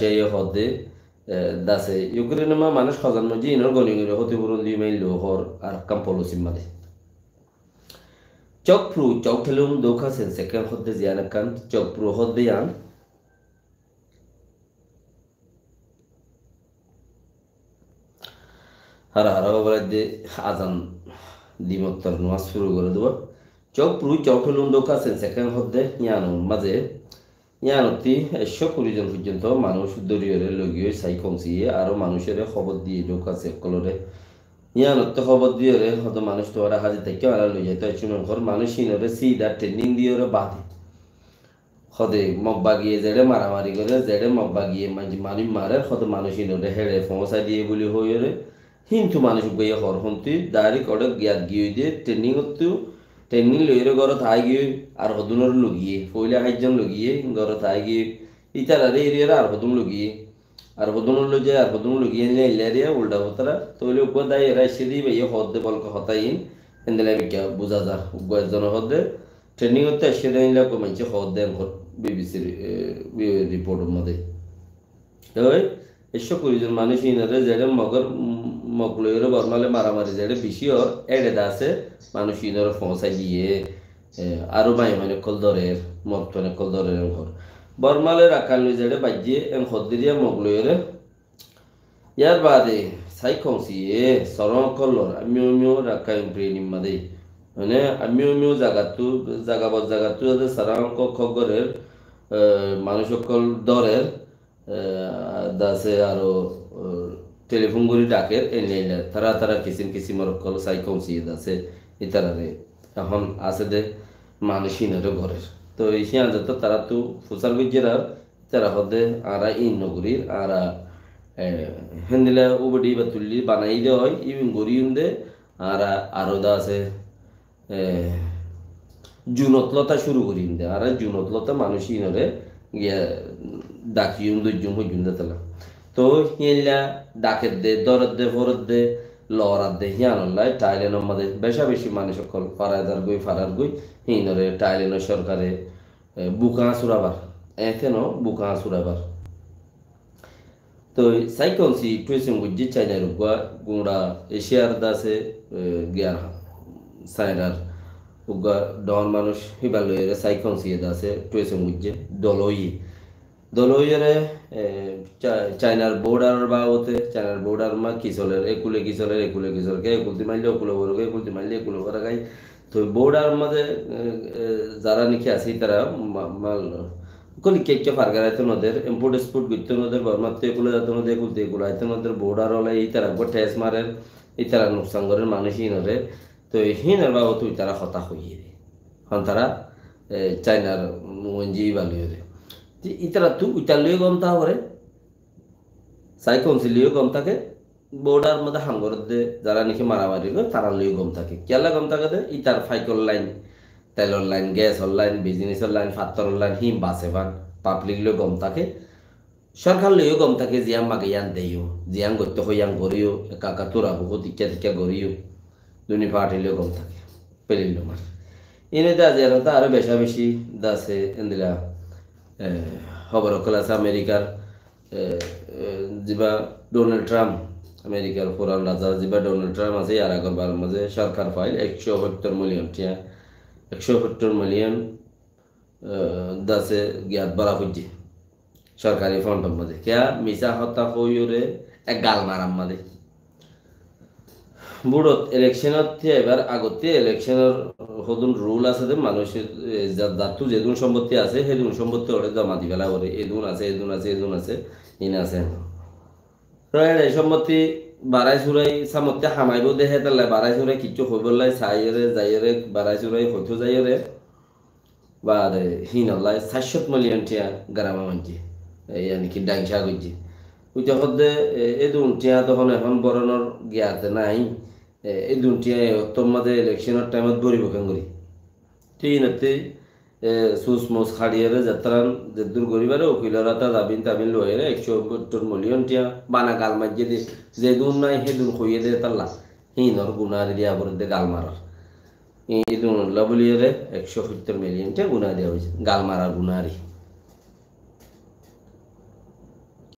Russia হদে দাসে ইউক্রেনের মা মানুষ খজান মজি ইনর গনি গনি হতে পুরন দি মাইল লোহর আর কাম পলিসি মাদে চক প্রু চক ঠেলুম দোখা সেন সেকেন্ড হদে জিয়ান কান চক প্রু হদে ইয়ান হারা হারা বলে দে আজান দিমত্তর নামাজ শুরু করে দেব চক প্রু চক ঠেলুম দোখা সেন সেকেন্ড হদে ইয়ান মাঝে ইয়ানতি 120 জন পর্যন্ত মানুষ দরিয়রে লগিয়ে সাই কমসিয়ে আরো মানুষের খবর দিয়ে ঢোকাছে কলরে ইয়ানত খবর দিয়ে হয়তো মানুষ তো ওরা হাজির থেকে আলা লই যায় তো ঘর মানুষ ইনরে সিধা ট্রেনিং দিয়ে বাঁধে হদে মব্বা গিয়ে জেড়ে মারামারি করে জেড়ে মব্বা গিয়ে মানুষ মারে হয়তো মানুষ ইনরে হেড়ে ফমসা দিয়ে বলি হইরে কিন্তু মানুষ গিয়ে হর হন্তি ডাইরেক্ট অর্ডার গিয়াত গিয়ে দিয়ে ট্রেনিং হতো ট্রেনিং লইরে ঘর থাই গিয়ে আর হদুনর লগিয়ে পয়লা 8 জন লগিয়ে ঘর থাই গিয়ে ইতার আরে এরিয়ার আর হদুন লগিয়ে আর হদুনর লই যায় আর হদুন লগিয়ে নিয়ে ইলারিয়া উল্টা হতরা তইলে উপর দাই এরা সিদি ভাইয়া হদে বলক হতাইন এন্দেলে বিকা বুঝা যা গয়জন হদে ট্রেনিং হতে সেটা নিলা কমাইছে হদে বিবিসির রিপোর্টের মধ্যে ওই 120 জন মানুষ ইনারে যেটা মগর মকলইরে বর্মালে মারামারি যেটা বেশি ওর এডে আছে মানুষ ইনারে ফসাই দিয়ে আরো মানে কল দরের মতনে কল দরের ঘর বর্মালে রাখাল যেটা বাজিয়ে এম হদ্দিরিয়া মকলইরে ইয়ার বাদে সাই খংসি সরং কলর আমিও রাখাই প্রেনিম মাদে মানে আমিও জাগাতু জাগাতু সারাং খগরের মানুষ সকল দরের দাসে আরো টেলিফোন করি ডাকে এনে তারা কিসিমর কল সাই কমসি দাসে ইতারারে এখন আছে দে মানুষিনের ঘরের তো এই যত তারা তো ফুসাল গুজেরা তারা হদে আরা ইন নগরীর আরা হেন্দিলা উবডি বা তুল্লি বানাই দে হয় ইভিন গড়ি দে আরা আরো দাসে জুনতলতা শুরু করি দে আর জুনতলতা মানুষিনরে গিয়া ডাকিউম দুজুম হইজুম দেতলা তো হিলা ডাকের দে দরদ দে ফরদ দে লরাদ দে হিয়ানল্লাই টাইলেনের মধ্যে বেশি মানুষ সকল ফারার গই হিনরে টাইলেনের সরকারে বুকা সুরাবার এথেন বুকা সুরাবার তো সাইকনসি টুইসিং গুজি চাইনার গুড়া এশিয়ার দাসে গিয়ার সাইডার উগা ডন মানুষ হিবালয়ের সাইকনসি দাসে টুইসিং গুজি দলইরে চাইনার বর্ডার বা ওতে চাইনার বর্ডার মা কিসলের একুলে কে একুলতি মাইলে একুলে বড় একুলতি মাইলে একুলে বড় গাই তো বর্ডার মধ্যে যারা নাকি আছে তারা মাল কলি কেক ফারগারাইতে নদের ইম্পোর্ট এক্সপোর্ট করতে নদের বর্মাতে একুলে যাতে নদের একুলতি একুলে আইতে নদের বর্ডার হলে এই তারা ঠেস মারের এই তারা নুকসান করেন মানুষই নরে তো হিনার বাবু তুই তারা হতা হইয়ে রে হন তারা চাইনার মঞ্জি বালিয়ে ইতারা তু ইতালিও গম তা করে সাই কনসিলিও গম থাকে বর্ডার মধ্যে হাঙ্গর দে যারা নাকি মারামারি করে তারা লিও গম থাকে কেলা গম থাকে দে ইতার ফাইকল লাইন তেলর লাইন গ্যাসর লাইন বিজনেসের লাইন ফাত্তরের লাইন হিম বাসে ভান পাবলিক লিও গম থাকে সরকার লিও গম থাকে জিয়াম মাগে ইয়ান দেইও জিয়ান করতে হইয়ান গরিও একা তোরা বহুত ইকা গরিও দুনি পার্টি লিও গম থাকে পেলিল মার এনে দা যেরতা আরো বেশি দাসে এন্দিলা খবর কল আছে আমেরিকার যা ডোনাল্ড ট্রাম্প আমেরিকার পুরান রাজা যা ডোনাল্ড ট্রাম্প আছে আর আগরবার মাঝে সরকার ফাইল 170 মিলিয়ন টিয়া 170 মিলিয়ন দাসে জ্ঞাত বাড়া হচ্ছে সরকারি ফান্ডের মাঝে কে মিশা হত্যা হইরে এক গাল মারাম মাঝে বুড়ত ইলেকশনত এবার আগতে ইলেকশনের হদুন রুল আছে যে মানুষের যাতু যেদুন সম্পত্তি আছে সেদুন সম্পত্তি ওরে জমা দি ফেলা করে এদুন আছে ইন আছে এই সম্পত্তি বাড়াই চুরাই সামর্থ্যে হামাইব দেখে তাহলে বাড়াই চুরাই কিচ্ছু হইব লাই চাইরে যাইরে বাড়াই চুরাই হইতো যাইরে বা হিনলাই 700 মিলিয়ন টিয়া গ্রামা মানছি এই কি ডাংসা করছি ওইটা হদে এদুন টিয়া তখন এখন বরণর জ্ঞাতে নাই এই দুটিয়া তোমাদের ইলেকশনের টাইমত গরিব কেন করি ঠিক নাতে সুস মোস খাড়িয়ারে যাত্রান যে দূর গরিবারে উকিলরা তা দাবিন লয়েরে 170 মিলিয়ন টিয়া বানা গাল মাঝে দে যে দুন নাই হে দুন খইয়ে দে তাল্লা হিনর গুনার দিয়া পরে দে গাল মারার এই দুন লাবলিয়ারে 170 মিলিয়ন টিয়া গুনা দেওয়া হয়েছে গাল মারার গুনারি